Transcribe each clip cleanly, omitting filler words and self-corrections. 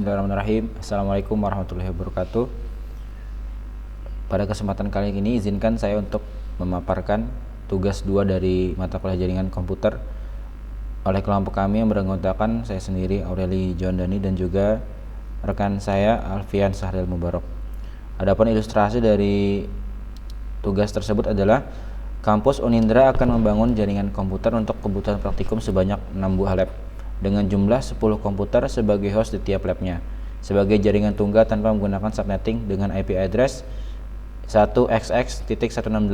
Bismillahirrahmanirrahim. Assalamualaikum warahmatullahi wabarakatuh. Pada kesempatan kali ini izinkan saya untuk memaparkan tugas 2 dari mata kuliah jaringan komputer oleh kelompok kami yang beranggotakan saya sendiri Aureli Jondani dan juga rekan saya Alfian Sahril Mubarok. Adapun ilustrasi dari tugas tersebut adalah kampus Unindra akan membangun jaringan komputer untuk kebutuhan praktikum sebanyak 6 buah lab dengan jumlah 10 komputer sebagai host di tiap labnya sebagai jaringan tunggal tanpa menggunakan subnetting dengan IP address 1xx.168.1.0.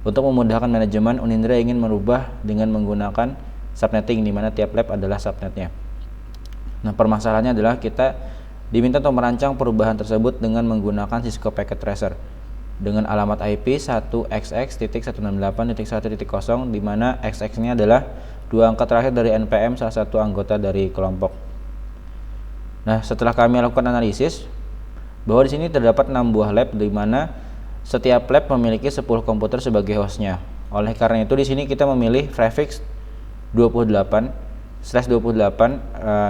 Untuk memudahkan manajemen, Unindra ingin merubah dengan menggunakan subnetting di mana tiap lab adalah subnetnya. Nah, permasalahannya adalah kita diminta untuk merancang perubahan tersebut dengan menggunakan Cisco Packet Tracer dengan alamat IP 1xx.168.1.0 di mana xx ini adalah 2 angka terakhir dari NPM salah satu anggota dari kelompok. Nah, setelah kami lakukan analisis bahwa di sini terdapat 6 buah lab di mana setiap lab memiliki 10 komputer sebagai hostnya. Oleh karena itu di sini kita memilih prefix 28/28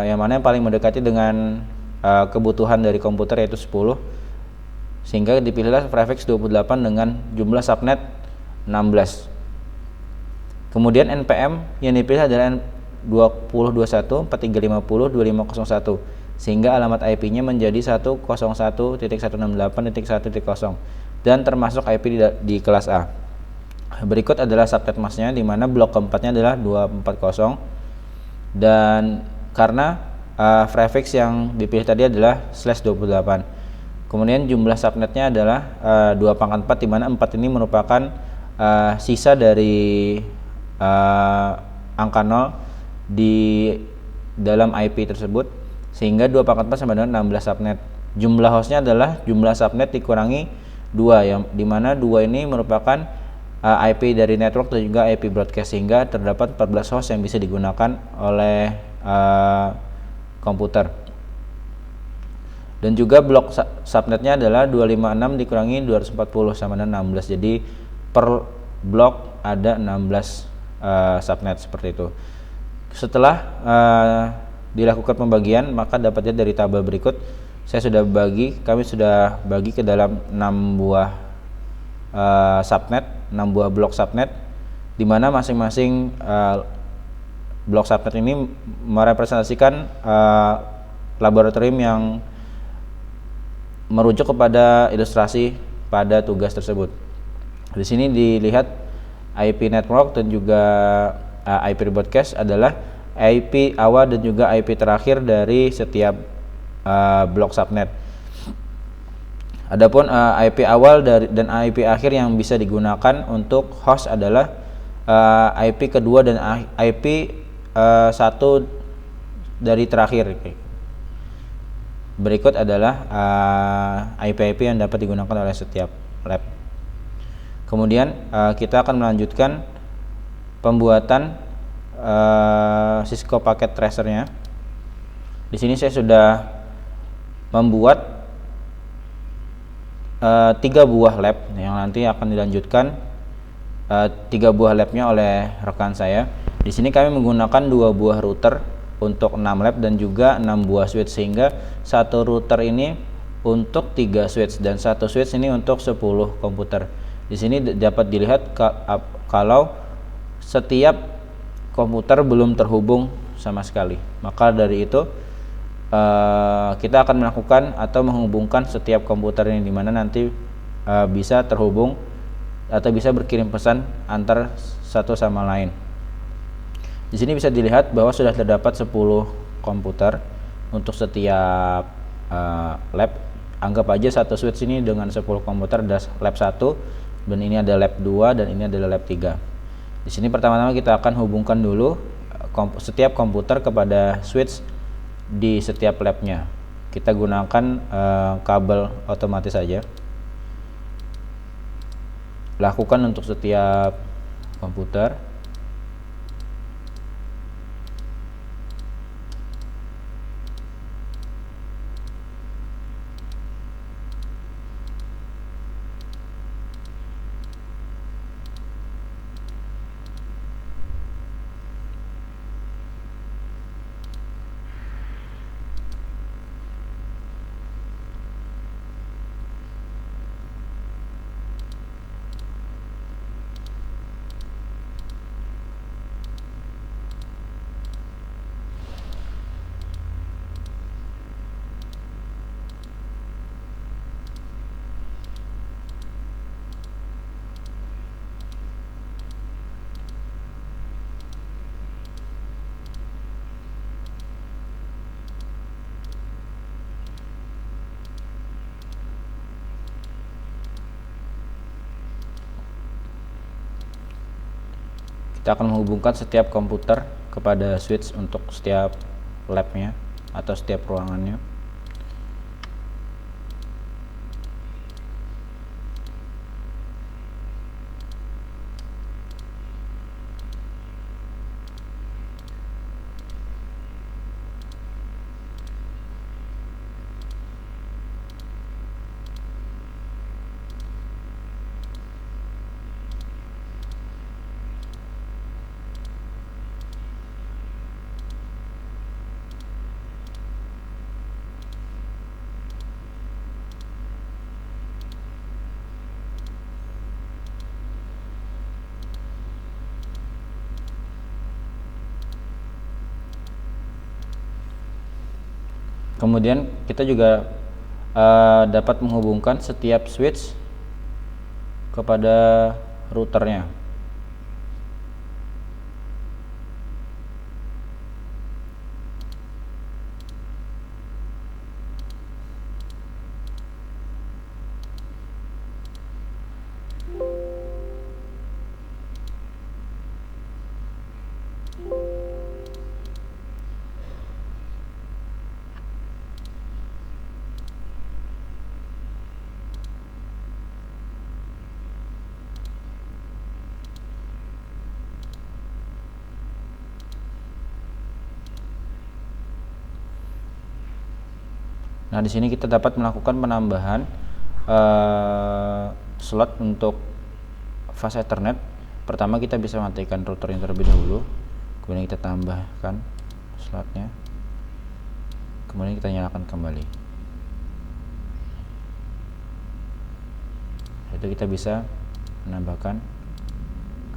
yang mana yang paling mendekati dengan kebutuhan dari komputer yaitu 10, sehingga dipilihlah prefix 28 dengan jumlah subnet 16. Kemudian NPM yang dipilih adalah 2021.4350.2501 sehingga alamat IP-nya menjadi 101.168.1.0 dan termasuk IP di kelas A. Berikut adalah subnet masknya di mana blok keempatnya adalah 240 dan karena prefix yang dipilih tadi adalah /28. Kemudian jumlah subnetnya adalah 2/4 di mana 4 ini merupakan sisa dari angka 0 di dalam IP tersebut sehingga 2/4 sama dengan 16 subnet. Jumlah hostnya adalah jumlah subnet dikurangi 2 yang dimana 2 ini merupakan IP dari network dan juga IP broadcast sehingga terdapat 14 host yang bisa digunakan oleh komputer. Dan juga blok subnetnya adalah 256 dikurangi 240 sama dengan 16. Jadi per blok ada 16 subnet seperti itu. Setelah dilakukan pembagian maka dapatnya dari tabel berikut. Kami sudah bagi ke dalam 6 buah subnet, 6 buah blok subnet di mana masing-masing blok subnet ini merepresentasikan laboratorium yang merujuk kepada ilustrasi pada tugas tersebut. Di sini dilihat IP network dan juga IP broadcast adalah IP awal dan juga IP terakhir dari setiap blok subnet. Adapun IP awal dan IP akhir yang bisa digunakan untuk host adalah IP kedua dan IP satu dari terakhir. Berikut adalah IP-IP yang dapat digunakan oleh setiap lab. Kemudian kita akan melanjutkan pembuatan Cisco Packet Tracer-nya. Di sini saya sudah membuat 3 buah lab yang nanti akan dilanjutkan 3 buah labnya oleh rekan saya. Di sini kami menggunakan 2 buah router untuk 6 lab dan juga 6 buah switch sehingga satu router ini untuk 3 switch dan satu switch ini untuk 10 komputer. Di sini dapat dilihat kalau setiap komputer belum terhubung sama sekali. Maka dari itu kita akan melakukan atau menghubungkan setiap komputer ini di mana nanti bisa terhubung atau bisa berkirim pesan antar satu sama lain. Di sini bisa dilihat bahwa sudah terdapat 10 komputer untuk setiap lab. Anggap aja satu switch ini dengan 10 komputer ada lab 1 dan ini ada lab 2 dan ini adalah lab 3. Di sini pertama-tama kita akan hubungkan dulu setiap komputer kepada switch di setiap labnya. Kita gunakan kabel otomatis saja. Lakukan untuk setiap komputer. Kita akan menghubungkan setiap komputer kepada switch untuk setiap labnya atau setiap ruangannya. Kemudian kita juga dapat menghubungkan setiap switch kepada routernya. Nah, di sini kita dapat melakukan penambahan slot untuk fast Ethernet. Pertama kita bisa matikan router yang terlebih dahulu, kemudian kita tambahkan slotnya, kemudian kita nyalakan kembali. Itu kita bisa menambahkan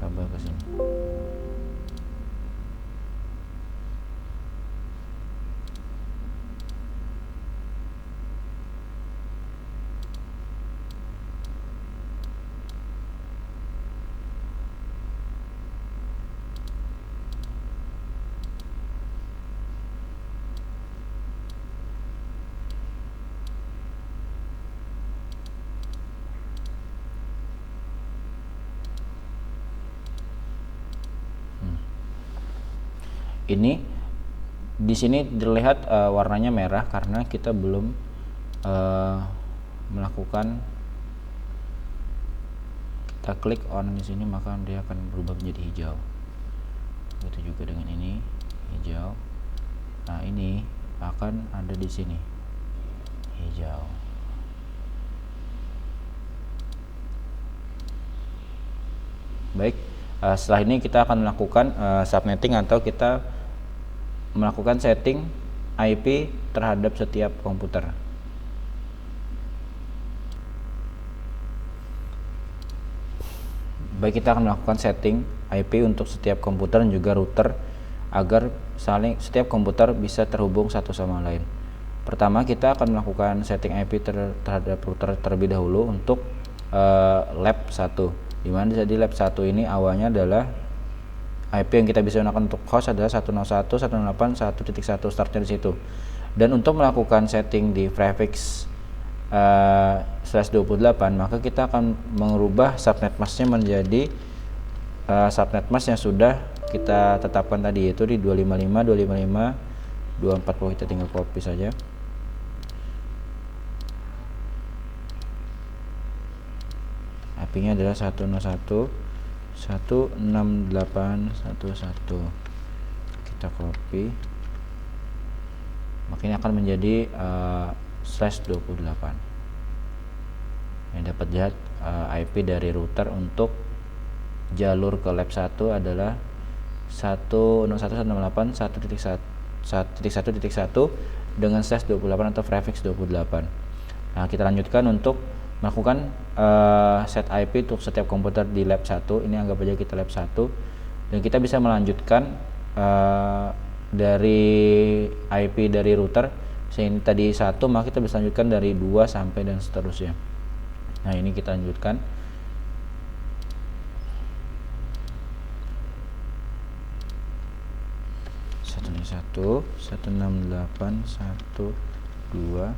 kabel ke sini. Ini di sini terlihat warnanya merah karena kita belum melakukan, kita klik on di sini maka dia akan berubah menjadi hijau. Begitu juga dengan ini, hijau. Nah, ini akan ada di sini hijau. Baik, setelah ini kita akan melakukan subnetting atau kita melakukan setting IP terhadap setiap komputer. Baik, kita akan melakukan setting IP untuk setiap komputer dan juga router agar setiap komputer bisa terhubung satu sama lain. Pertama, kita akan melakukan setting IP terhadap router terlebih dahulu untuk lab 1. Dimana di lab 1 ini awalnya adalah IP yang kita bisa gunakan untuk host adalah 101.168.1.1, startnya di situ. Dan untuk melakukan setting di prefix /28, maka kita akan mengubah subnet masknya menjadi subnet mask yang sudah kita tetapkan tadi, yaitu di 255.255.240. Kita tinggal copy saja. IP-nya adalah 101.168.1.1. Kita copy, maka ini akan menjadi /28. Yang dapat lihat IP dari router untuk jalur ke lab 1 adalah 101.168.1.1.1 dengan /28 atau prefix 28. Nah, kita lanjutkan untuk melakukan set IP untuk setiap komputer di lab 1. Ini anggap aja kita lab 1, dan kita bisa melanjutkan dari IP dari router. Ini tadi 1, maka kita bisa lanjutkan dari 2 sampai dan seterusnya. Nah, ini kita lanjutkan. satu 168.1.2.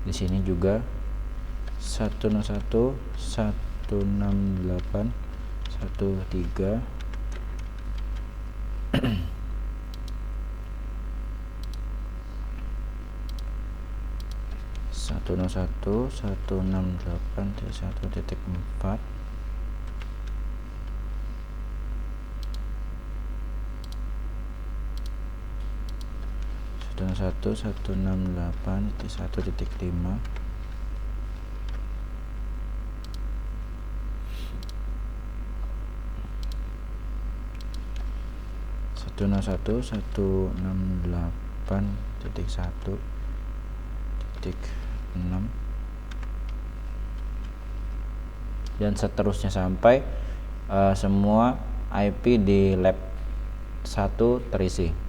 Di sini juga 101 168 13 101 168 1.4 101 168 1.5 101 168.1.6 dan seterusnya sampai semua IP di lab 1 terisi.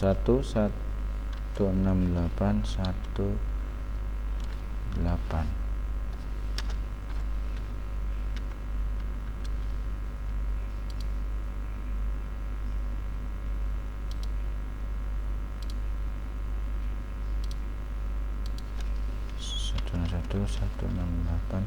Satu 168 18 101 168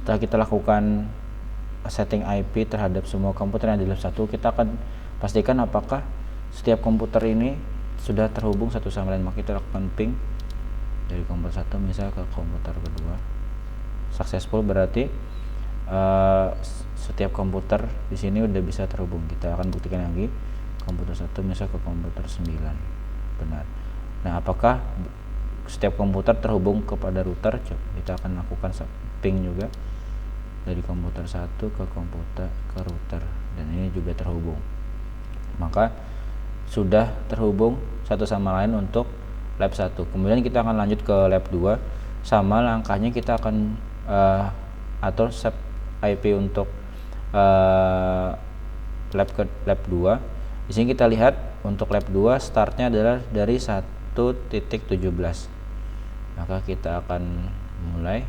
Setelah kita lakukan setting IP terhadap semua komputer yang di lab 1, kita akan pastikan apakah setiap komputer ini sudah terhubung satu sama lain. Maka kita lakukan ping dari komputer 1 misal ke komputer kedua. Successful berarti setiap komputer di sini udah bisa terhubung. Kita akan buktikan lagi komputer 1 misal ke komputer 9. Benar. Nah, apakah setiap komputer terhubung kepada router? Kita akan lakukan ping juga dari komputer 1 ke komputer ke router, dan ini juga terhubung. Maka sudah terhubung satu sama lain untuk lab 1. Kemudian kita akan lanjut ke lab 2. Sama langkahnya, kita akan atur sub IP untuk lab 2. Di sini kita lihat untuk lab 2 startnya adalah dari 1.17. Maka kita akan mulai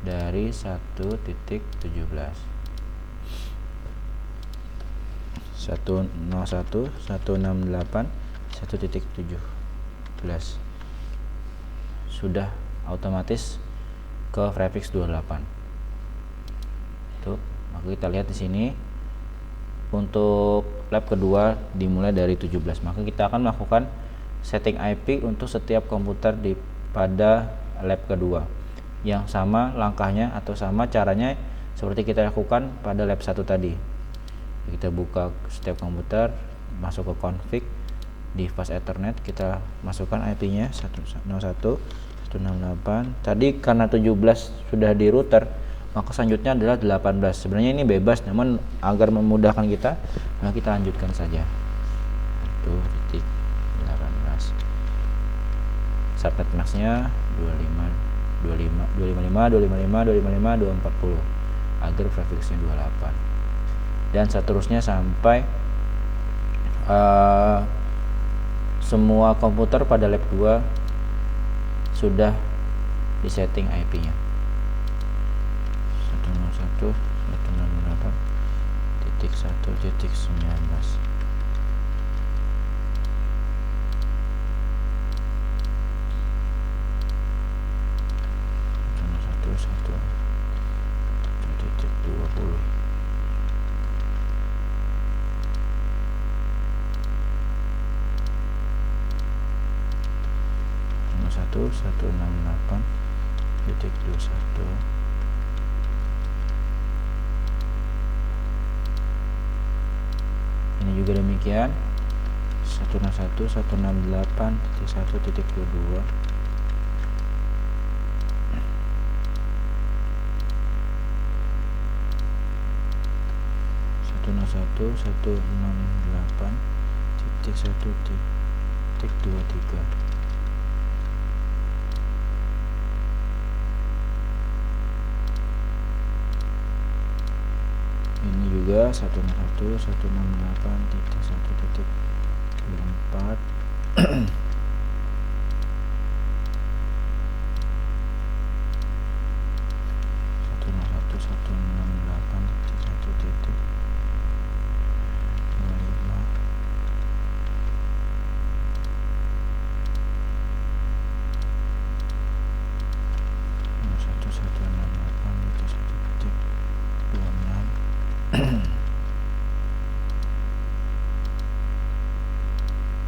dari 1.17 101 168 1.17 sudah otomatis ke prefix 28. Tuh, maka kita lihat di sini untuk lab kedua dimulai dari 17. Maka kita akan melakukan setting IP untuk setiap komputer pada lab kedua. Yang sama langkahnya atau sama caranya seperti kita lakukan pada lab 1 tadi. Kita buka setiap komputer, masuk ke config di fast ethernet, kita masukkan IP-nya 101 168. Tadi karena 17 sudah di router, maka selanjutnya adalah 18. Sebenarnya ini bebas, namun agar memudahkan kita, maka kita lanjutkan saja. 1.18. Subnet max-nya 255 240 agar prefixnya 28, dan seterusnya sampai semua komputer pada lab 2 sudah disetting IP-nya 101.168.1.19. 168.21. Ini juga demikian 168.1.22. Ini juga 168.1.24.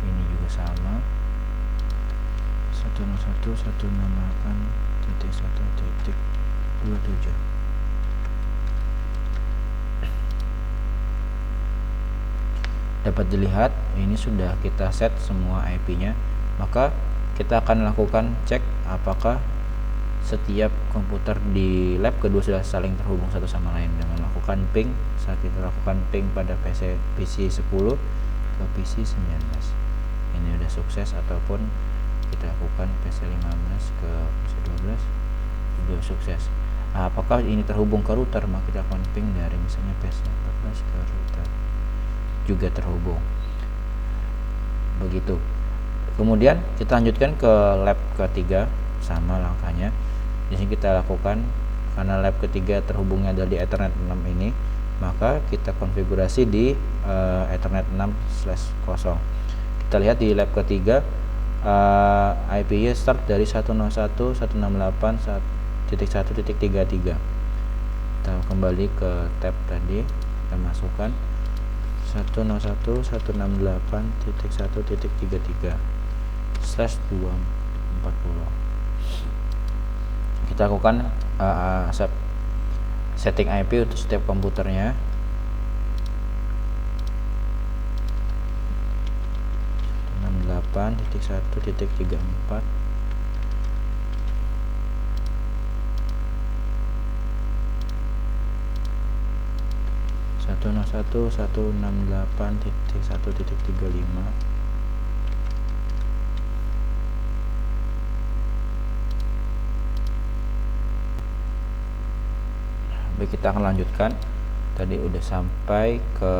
Ini juga sama 168.1.27. Dapat dilihat ini sudah kita set semua IP-nya, maka kita akan lakukan cek apakah setiap komputer di lab kedua sudah saling terhubung satu sama lain dengan melakukan ping. Saat kita lakukan ping pada PC 10 ke PC 19, ini sudah sukses, ataupun kita lakukan PC 15 ke PC 12 sudah sukses. Apakah ini terhubung ke router, maka kita akan ping dari misalnya PC 14 ke router, juga terhubung. Begitu. Kemudian kita lanjutkan ke lab ketiga, sama langkahnya. Di sini kita lakukan, karena lab ketiga terhubungnya adalah di Ethernet 6 ini, maka kita konfigurasi di Ethernet 6/0. Kita lihat di lab ketiga IP-nya start dari 101.168.1.33. Kita kembali ke tab tadi, kita masukkan 101.168.1.33/240. Kita lakukan setting IP untuk setiap komputernya. .168.1.34 101.168.1.35. Baik, kita akan lanjutkan. Tadi udah sampai ke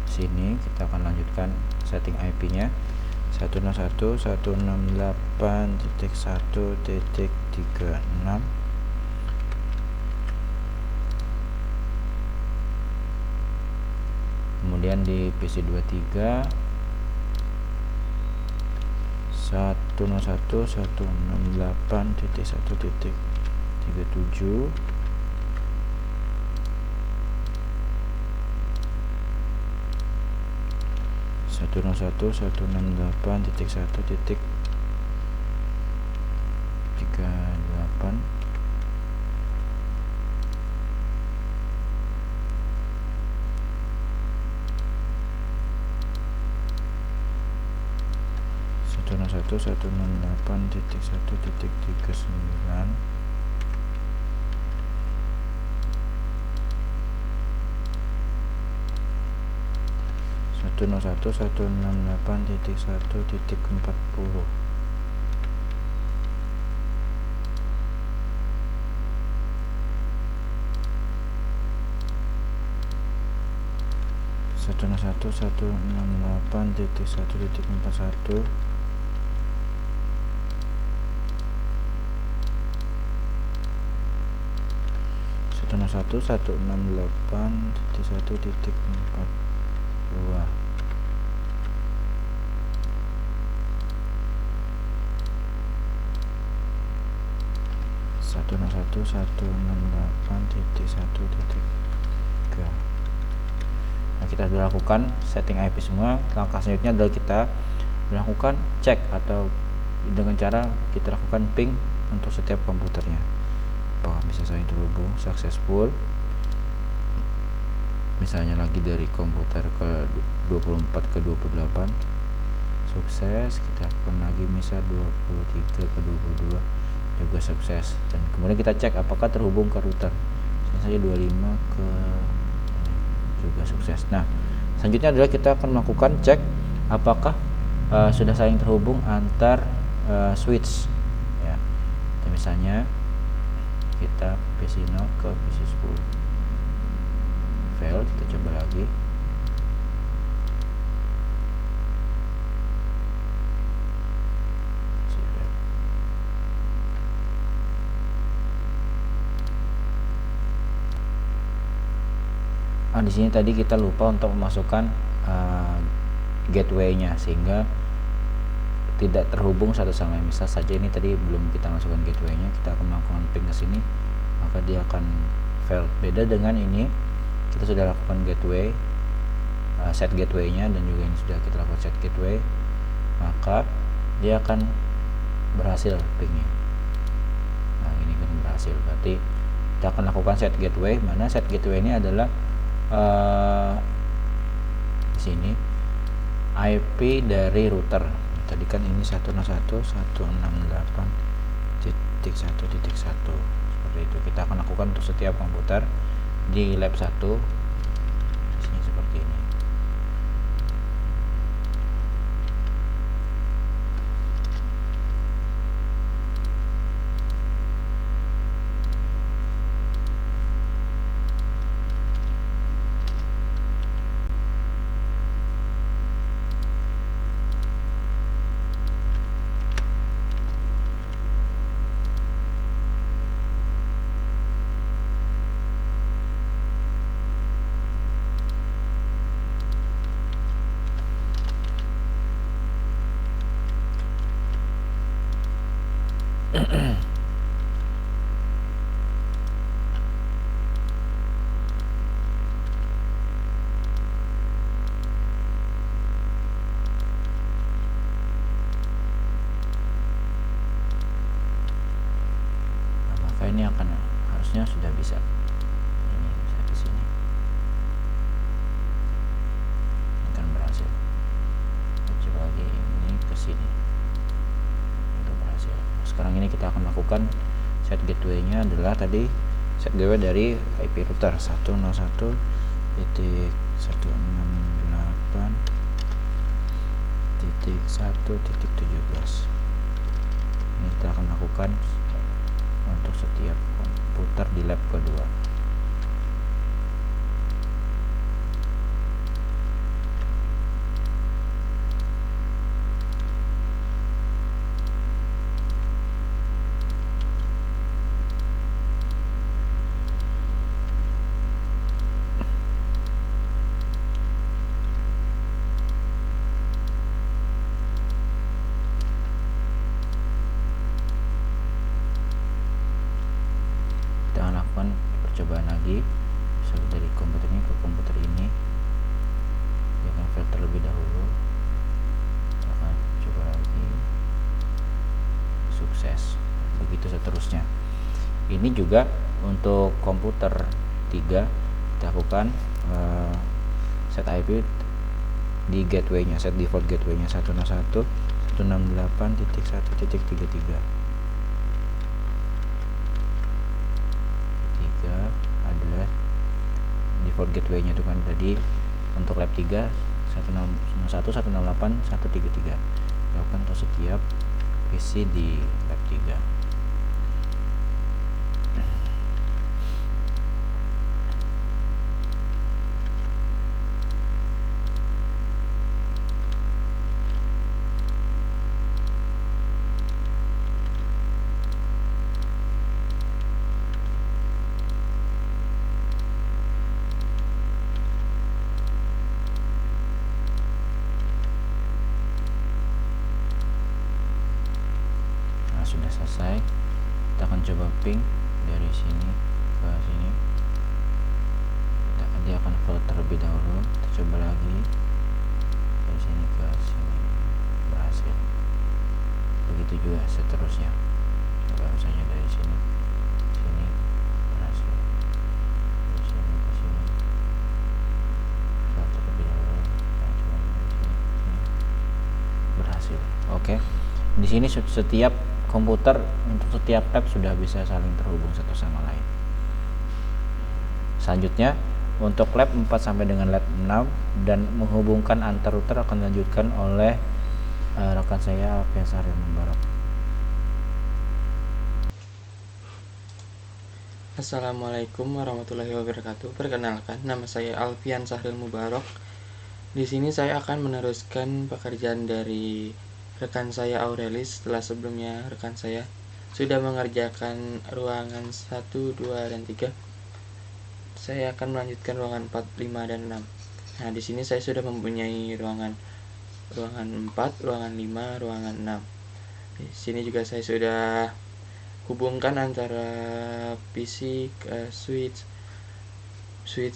sini, kita akan lanjutkan setting IP-nya 101.168.1.36. Kemudian di PC 23 101.168.1.37. Satu 101.168.1.38. Satu 101.168.1.39. Satu 101.168.1.40. Satu 101.168.1.41. Satu 101.168.1.42. Satu 101.168.1.3. Nah, kita sudah lakukan setting IP semua. Langkah selanjutnya adalah kita melakukan cek atau dengan cara kita lakukan ping untuk setiap komputernya. Apakah bisa saling terhubung successful, misalnya lagi dari komputer ke 24 ke 28 sukses, kita lakukan lagi misal 23 ke 22 juga sukses, dan kemudian kita cek apakah terhubung ke router, misalnya saja 25 ke juga sukses. Nah, selanjutnya adalah kita akan melakukan cek apakah sudah saling terhubung antar switch ya. Misalnya kita PC0 ke PC10 fail, kita coba lagi. Di sini tadi kita lupa untuk memasukkan gateway-nya sehingga tidak terhubung satu sama lain. Misal saja ini tadi belum kita masukkan gateway-nya, kita akan melakukan ping ke sini, maka dia akan fail. Beda dengan ini, kita sudah lakukan gateway, set gateway-nya, dan juga ini sudah kita lakukan set gateway, maka dia akan berhasil pingnya. Nah, ini kan berhasil, berarti kita akan lakukan set gateway. Mana set gateway ini adalah di sini IP dari router. Tadi kan ini 101.168.1.1 seperti itu. Kita akan lakukan untuk setiap komputer di lab 1 di sini seperti ini. Ini akan harusnya sudah bisa. Ini bisa di sini. Ini akan berhasil. Coba lagi ini ke sini. Itu berhasil. Sekarang ini kita akan lakukan set gateway-nya adalah tadi set gateway dari IP router 101.168.1.17. Ini kita akan lakukan untuk setiap komputer di lab kedua. Percobaan lagi dari komputer ini ke komputer ini, dia akan fail terlebih dahulu. Kita akan coba lagi, sukses, begitu seterusnya. Ini juga untuk komputer 3 kita lakukan set IP di gateway-nya, set default gateway-nya 101.168.1.33. adalah default gateway-nya itu kan tadi untuk lab 3 161.168.1.33. Lakukan untuk setiap PC di lab 3. Sudah selesai, kita akan coba ping dari sini ke sini. Dia akan fail terlebih dahulu. Kita coba lagi dari sini ke sini, berhasil. begitu juga seterusnya. Coba misalnya dari sini berhasil, dari sini ke sini satu lebih dahulu, nah, cuma dari sini berhasil. Oke, di sini setiap komputer untuk setiap tab sudah bisa saling terhubung satu sama lain. Selanjutnya untuk lab 4 sampai dengan lab 6 dan menghubungkan antar router akan dilanjutkan oleh rekan saya Alfian Sahril Mubarak. Assalamualaikum warahmatullahi wabarakatuh. Perkenalkan, nama saya Alfian Sahril Mubarak. Di sini saya akan meneruskan pekerjaan dari rekan saya Aurelis setelah sebelumnya rekan saya sudah mengerjakan ruangan 1, 2, dan 3. Saya akan melanjutkan ruangan 4, 5, dan 6. Nah, di sini saya sudah mempunyai ruangan 4, ruangan 5, ruangan 6. Di sini juga saya sudah hubungkan antara PC ke switch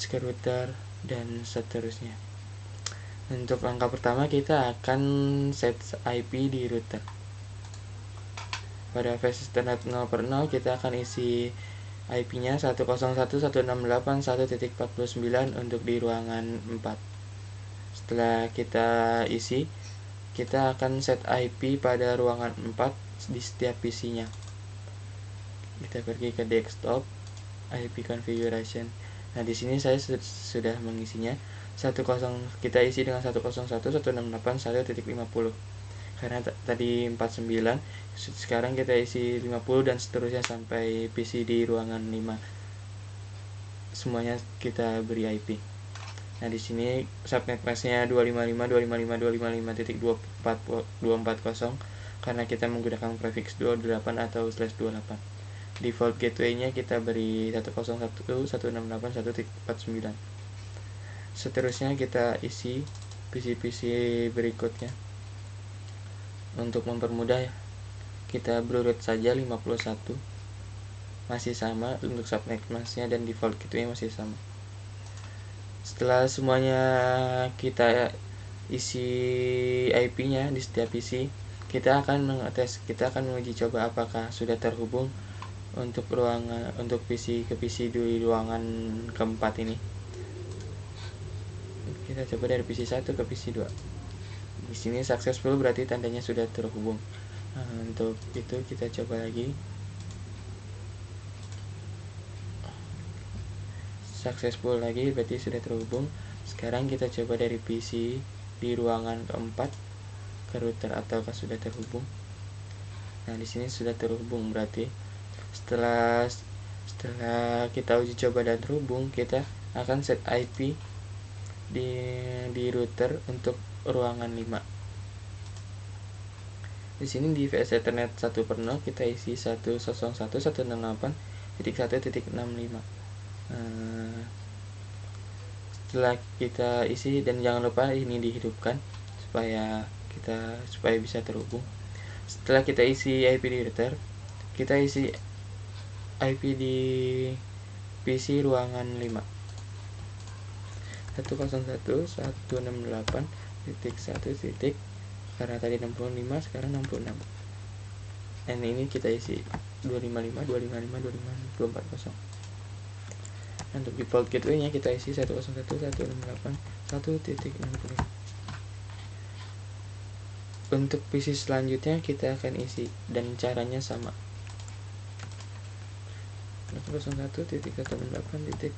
ke router dan seterusnya. Untuk langkah pertama kita akan set IP di router. Pada versi standar 0/0 kita akan isi IP-nya 101.168.1.49 untuk di ruangan 4. Setelah kita isi, kita akan set IP pada ruangan 4 di setiap PC-nya. Kita pergi ke desktop, IP configuration. Nah, di sini saya sudah mengisinya. Kita isi dengan 101.168.1.50. Karena tadi 49, sekarang kita isi 50 dan seterusnya sampai PC di ruangan 5. Semuanya kita beri IP. Nah, di sini subnet masknya 255.255.255.240 karena kita menggunakan prefix 28 atau /28. Default gateway-nya kita beri 101.168.1.49. Seterusnya kita isi PC-PC berikutnya. Untuk mempermudah, kita berurut saja 51. Masih sama untuk subnet masknya dan default gateway masih sama. Setelah semuanya kita isi IP-nya di setiap PC, kita akan menguji coba apakah sudah terhubung untuk PC ke PC di ruangan keempat ini. Kita coba dari PC 1 ke PC 2. Di sini successful berarti tandanya sudah terhubung. Nah, untuk itu kita coba lagi. Successful lagi berarti sudah terhubung. Sekarang kita coba dari PC di ruangan keempat ke router ataukah sudah terhubung. Nah, di sini sudah terhubung berarti setelah kita uji coba dan terhubung, kita akan set IP di router untuk ruangan 5. Di sini di VS Ethernet 1/0 kita isi 101.168.1.65. Setelah kita isi, dan jangan lupa ini dihidupkan supaya bisa terhubung. Setelah kita isi IP di router, kita isi IP di PC ruangan 5 101.168.1. Karena tadi 65, sekarang 66. Dan ini kita isi 255.255.240. Untuk default gateway-nya kita isi 101.168.1.65. Untuk PC selanjutnya kita akan isi dan caranya sama. 101.168.1.60.67.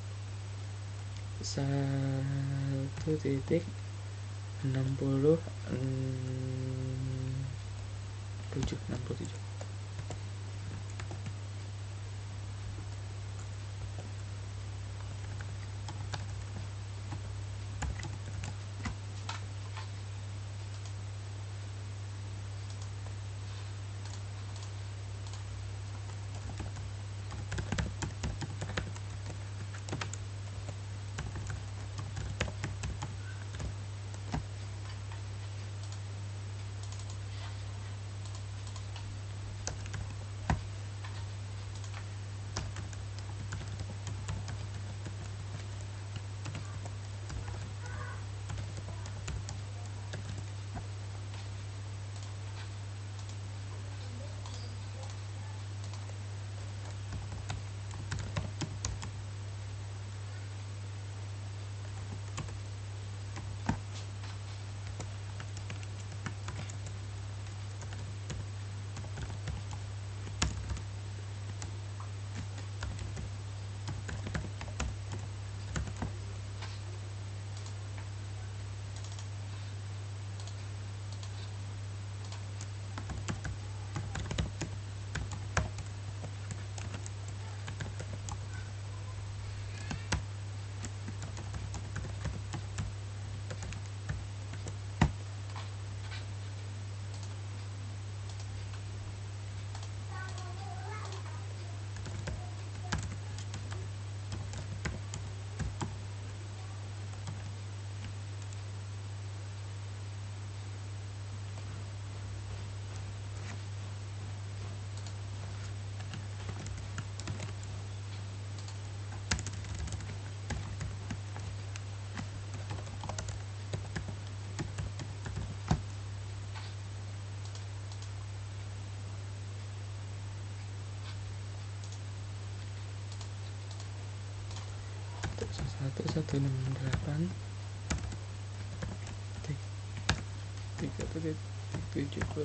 1.168.3.70.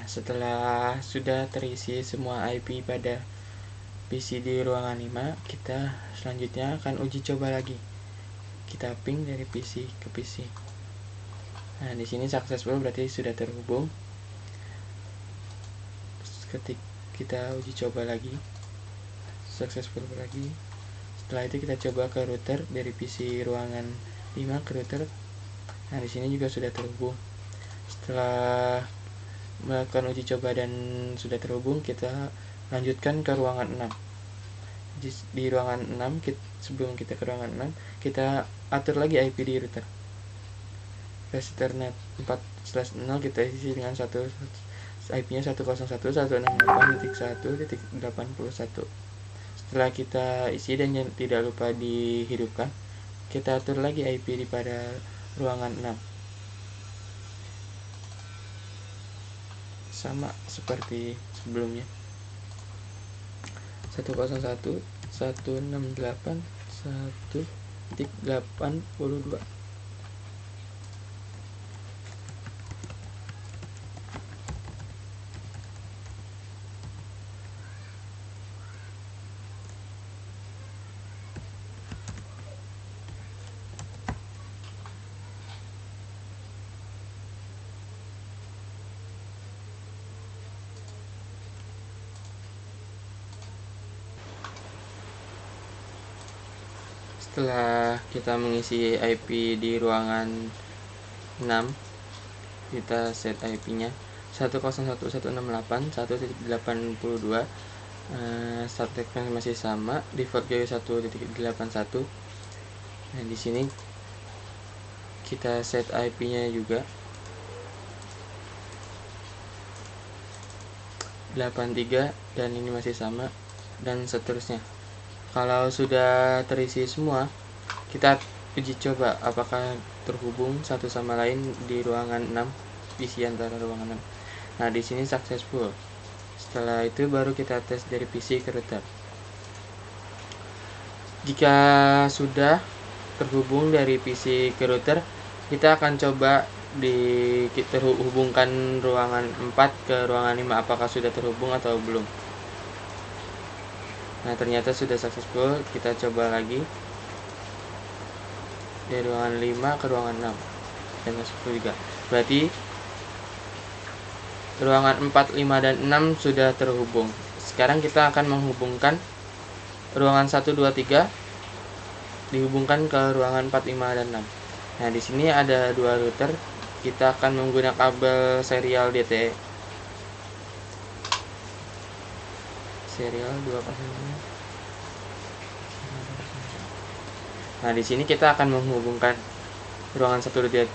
Setelah sudah terisi semua IP pada PC di ruangan 5, kita selanjutnya akan uji coba lagi. Kita ping dari PC ke PC. Nah, di sini successful berarti sudah terhubung. Ketik kita uji coba lagi, successful lagi. Setelah itu kita coba ke router dari PC ruangan 5 ke router. Nah, di sini juga sudah terhubung. Setelah melakukan uji coba dan sudah terhubung, kita lanjutkan ke ruangan 6. Di ruangan 6, sebelum kita ke ruangan 6, kita atur lagi IP di router. Flash Ethernet 4/0 kita isi dengan IP-nya 101.168.1.81. Setelah kita isi dan tidak lupa dihidupkan, kita atur lagi IP di pada ruangan 6. Sama seperti sebelumnya, 101.168.1.82. Setelah kita mengisi IP di ruangan 6, kita set IP-nya 101.168.1.82. Start segmen masih sama, default gateway 1.81. Nah, di sini kita set IP-nya juga 83 dan ini masih sama dan seterusnya. Kalau sudah terisi semua, kita uji coba apakah terhubung satu sama lain di ruangan 6, PC antara ruangan 6. Nah, di sini successful. Setelah itu baru kita tes dari PC ke router. Jika sudah terhubung dari PC ke router, kita akan coba kita hubungkan ruangan 4 ke ruangan 5 apakah sudah terhubung atau belum. Nah, ternyata sudah successful. Kita coba lagi dari ruangan 5 ke ruangan 6 dan successful juga. Berarti ruangan 4, 5, dan 6 sudah terhubung. Sekarang kita akan menghubungkan ruangan 1, 2, 3 dihubungkan ke ruangan 4, 5, dan 6. Nah, di sini ada dua router. Kita akan menggunakan kabel serial DTE. Serial 205. Nah, di sini kita akan menghubungkan ruangan 123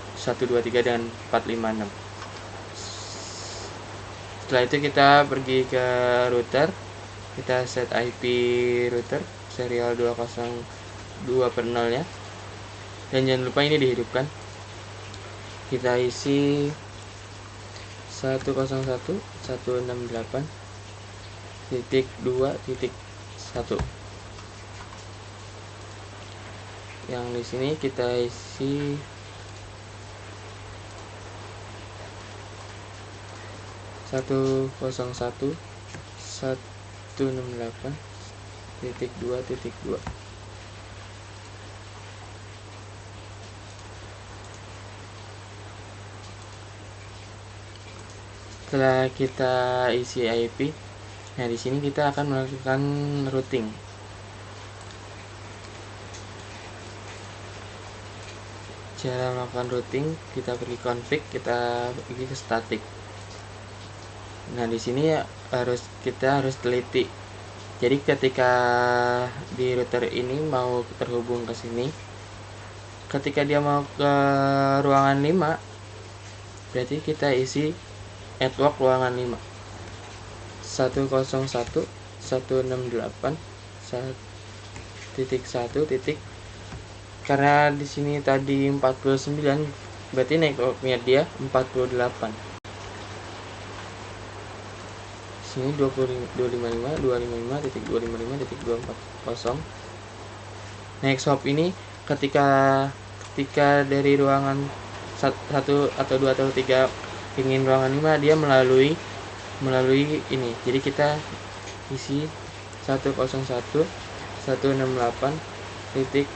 dan 456. Setelah itu kita pergi ke router, kita set IP router serial 202/0 nya, dan jangan lupa ini dihidupkan. Kita isi 101.168.2.1. Yang di sini kita isi 101.168.2.2. Setelah kita isi IP, nah di sini kita akan melakukan routing. Cara melakukan routing, kita pergi config, kita pergi ke static. Nah, di sini kita harus teliti. Jadi ketika di router ini mau terhubung ke sini, ketika dia mau ke ruangan 5, berarti kita isi network ruangan 5 101.168.1.1 karena di sini tadi 49, berarti networknya dia 48. Sini 255.255.240. Next hop ini ketika dari ruangan 1 atau 2 atau 3 ingin ruangan 5, dia melalui ini. Jadi kita isi 101.168.2.2.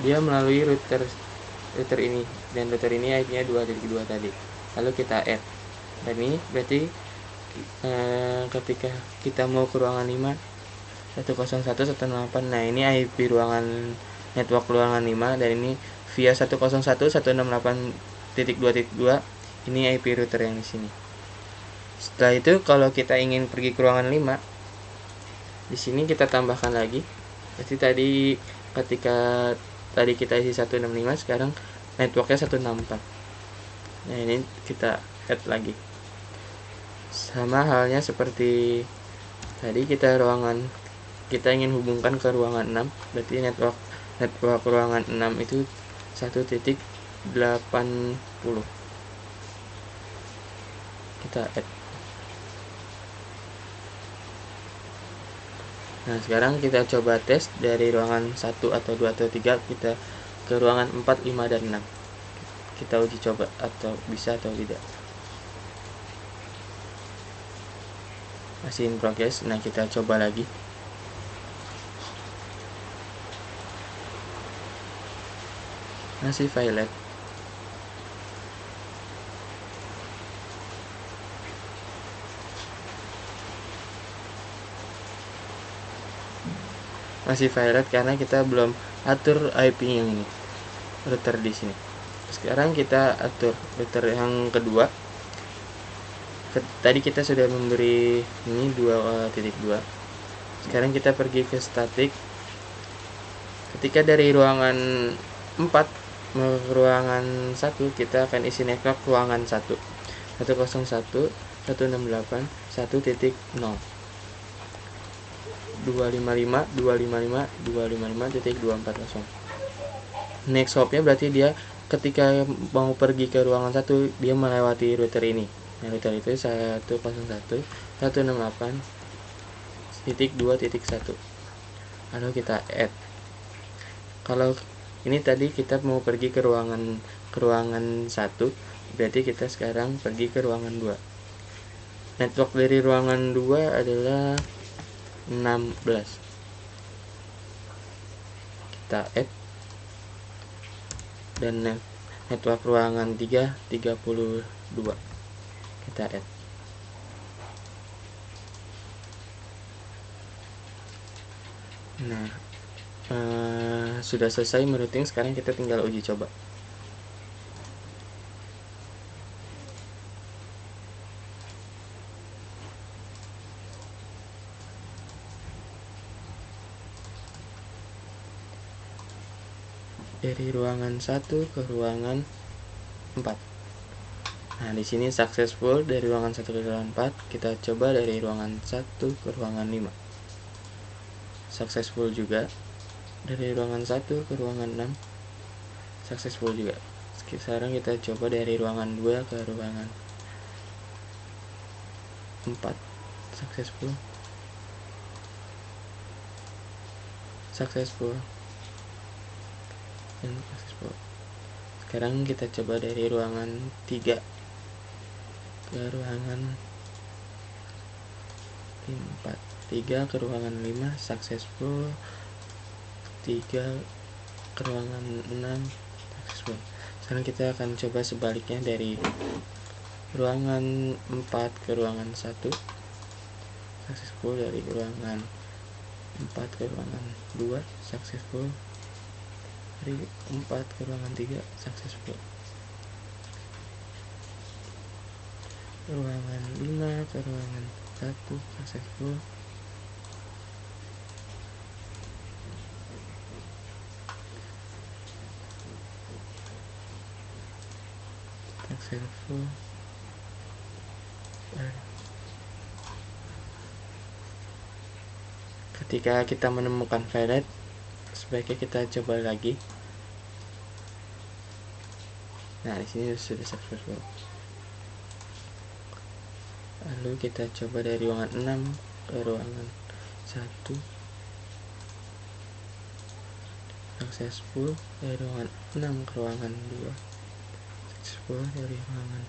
dia melalui router ini, dan router ini IP-nya 2.2 tadi. Lalu kita add, dan ini berarti ketika kita mau ke ruangan 5 101.168. Nah, ini IP ruangan network ruangan 5, dan ini via 101.168.2.2. Ini IP router yang di sini. Setelah itu kalau kita ingin pergi ke ruangan 5, di sini kita tambahkan lagi. Jadi tadi ketika tadi kita isi 165, sekarang networknya 164. Nah, ini kita add lagi. Sama halnya seperti tadi, kita ingin hubungkan ke ruangan 6, berarti network ruangan 6 itu 1.80. Kita add. Nah, sekarang kita coba tes dari ruangan 1 atau 2 atau 3 kita ke ruangan 4, 5, dan 6. Kita uji coba atau bisa atau tidak. Masih in progress. Nah, kita coba lagi. Masih violet. Masih violet karena kita belum atur IP yang ini, router di sini. Sekarang kita atur router yang kedua. Tadi kita sudah memberi ini 2.2. Sekarang kita pergi ke static. Ketika dari ruangan 4 ke ruangan 1, kita akan isi network ruangan 1 101.168.1.0 255.255.255.240. Next hopnya berarti dia ketika mau pergi ke ruangan 1, dia melewati router ini. Nah, router itu 101.168.2.1. Lalu kita add. Kalau ini tadi kita mau pergi ke ruangan 1, berarti kita sekarang pergi ke ruangan 2. Network dari ruangan 2 adalah 16. Kita add. Dan network ruangan 3 32. Kita add. Nah, sudah selesai merouting. Sekarang kita tinggal uji coba. Dari ruangan 1 ke ruangan 4. Nah, di sini successful dari ruangan 1 ke ruangan 4. Kita coba dari ruangan 1 ke ruangan 5. Successful juga. Dari ruangan 1 ke ruangan 6. Successful juga. Sekarang kita coba dari ruangan 2 ke ruangan 4. Successful. Dan successful. Sekarang kita coba dari ruangan 3 ke ruangan 4. 3 ke ruangan 5 successful. 3 ke ruangan 6 successful. Sekarang kita akan coba sebaliknya dari ruangan 4 ke ruangan 1 successful. Dari ruangan 4 ke ruangan 2 successful. dari 4 ke ruangan 3 successful. Ruangan 5 ke ruangan 1 successful. Successful. Ketika kita menemukan violet, sebaiknya kita coba lagi. Nah, di sini sudah successful. Lalu kita coba dari ruangan 6 ke ruangan 1 successful, dari ruangan 6 ke ruangan 2 successful, dari ruangan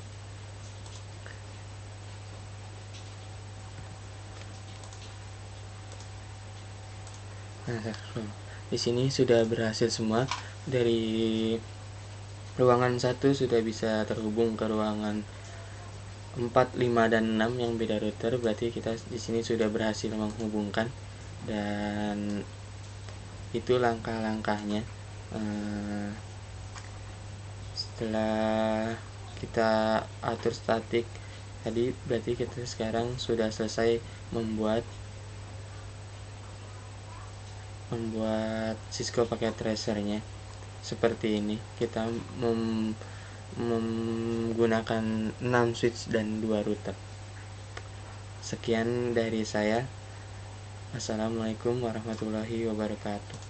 successful. Di sini sudah berhasil semua. Dari ruangan 1 sudah bisa terhubung ke ruangan 4, 5, dan 6 yang beda router. Berarti kita di sini sudah berhasil menghubungkan, dan itu langkah-langkahnya. Setelah kita atur statik tadi, berarti kita sekarang sudah selesai membuat Cisco pakai tracernya. Seperti ini kita menggunakan 6 switch dan 2 router. Sekian dari saya. Assalamualaikum warahmatullahi wabarakatuh.